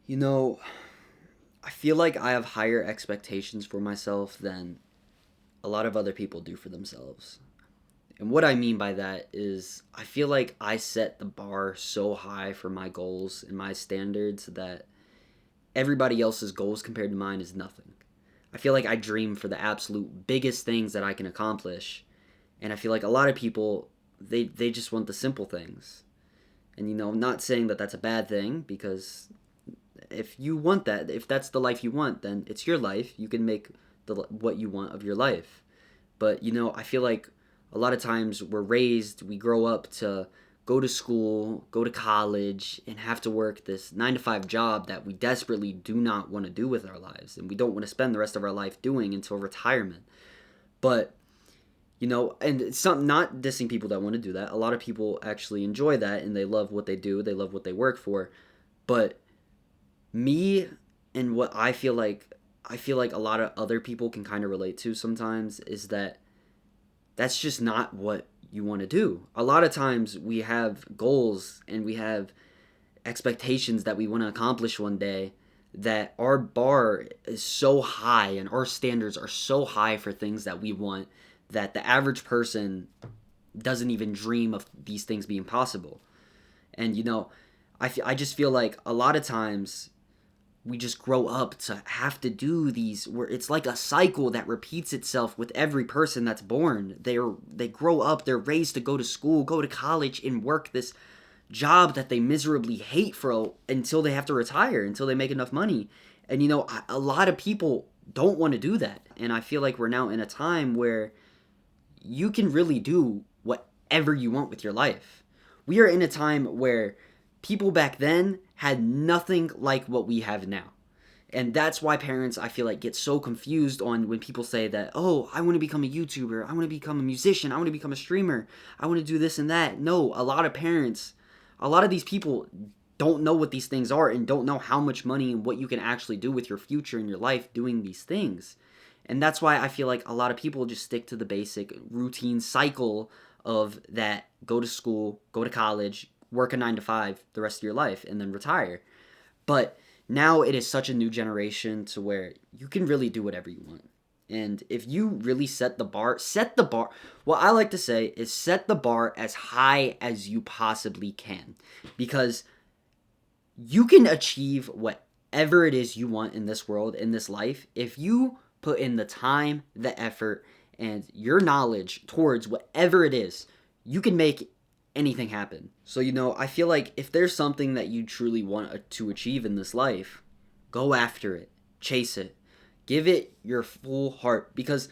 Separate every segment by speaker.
Speaker 1: You know, I feel like I have higher expectations for myself than a lot of other people do for themselves. And what I mean by that is I feel like I set the bar so high for my goals and my standards that everybody else's goals compared to mine is nothing. I feel like I dream for the absolute biggest things that I can accomplish. And I feel like a lot of people they just want the simple things. And I'm not saying that that's a bad thing because if you want that, if that's the life you want, then it's your life. You can make what you want of your life. But I feel like a lot of times we grow up to go to school, go to college, and have to work this 9 to 5 job that we desperately do not want to do with our lives, and we don't want to spend the rest of our life doing until retirement. But and it's not dissing people that want to do that. A lot of people actually enjoy that, and they love what they do. They love what they work for. But me and what I feel like a lot of other people can kind of relate to sometimes is that that's just not what you want to do. A lot of times we have goals and we have expectations that we want to accomplish one day, that our bar is so high and our standards are so high for things that we want that the average person doesn't even dream of these things being possible. And I just feel like a lot of times we just grow up to have to do these, where it's like a cycle that repeats itself with every person that's born. They grow up, they're raised to go to school, go to college, and work this job that they miserably hate until they have to retire, until they make enough money. And a lot of people don't want to do that. And I feel like we're now in a time where you can really do whatever you want with your life. We are in a time where people back then had nothing like what we have now. And that's why parents, I feel like, get so confused on when people say that, oh, I want to become a YouTuber, I want to become a musician, I want to become a streamer, I want to do this and that. No, a lot of parents, a lot of these people don't know what these things are and don't know how much money and what you can actually do with your future and your life doing these things. And that's why I feel like a lot of people just stick to the basic routine cycle of that: go to school, go to college, work a 9 to 5 the rest of your life, and then retire. But now it is such a new generation to where you can really do whatever you want. And if you really set the bar. What I like to say is set the bar as high as you possibly can. Because you can achieve whatever it is you want in this world, in this life, if you put in the time, the effort, and your knowledge towards whatever it is. You can make anything happen. So, I feel like if there's something that you truly want to achieve in this life, go after it, chase it, give it your full heart. Because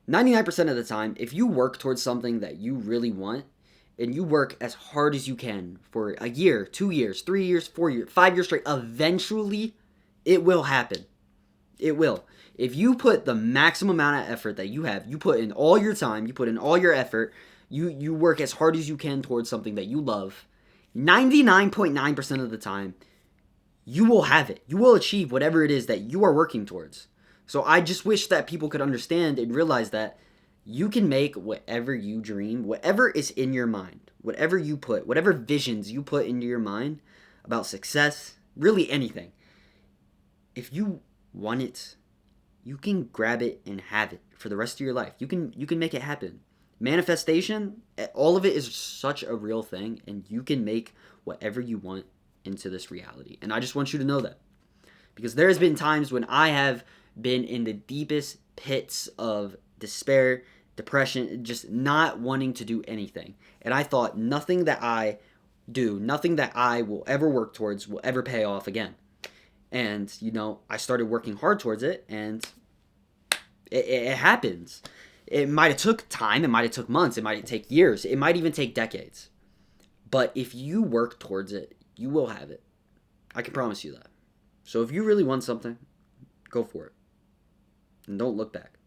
Speaker 1: 99% of the time, if you work towards something that you really want, and you work as hard as you can for a year, 2 years, 3 years, 4 years, 5 years straight, eventually it will happen. It will. If you put the maximum amount of effort that you have, you put in all your time, you put in all your effort, you work as hard as you can towards something that you love, 99.9% of the time, you will have it. You will achieve whatever it is that you are working towards. So I just wish that people could understand and realize that you can make whatever you dream, whatever is in your mind, whatever visions you put into your mind about success, really anything. If you want it, you can grab it and have it for the rest of your life. You can make it happen. Manifestation, all of it is such a real thing, and you can make whatever you want into this reality. And I just want you to know that. Because there has been times when I have been in the deepest pits of despair, depression, just not wanting to do anything. And I thought nothing that I do, nothing that I will ever work towards will ever pay off again. And, I started working hard towards it, and it happens. It might have took time, it might have took months, it might take years, it might even take decades. But if you work towards it, you will have it. I can promise you that. So if you really want something, go for it. And don't look back.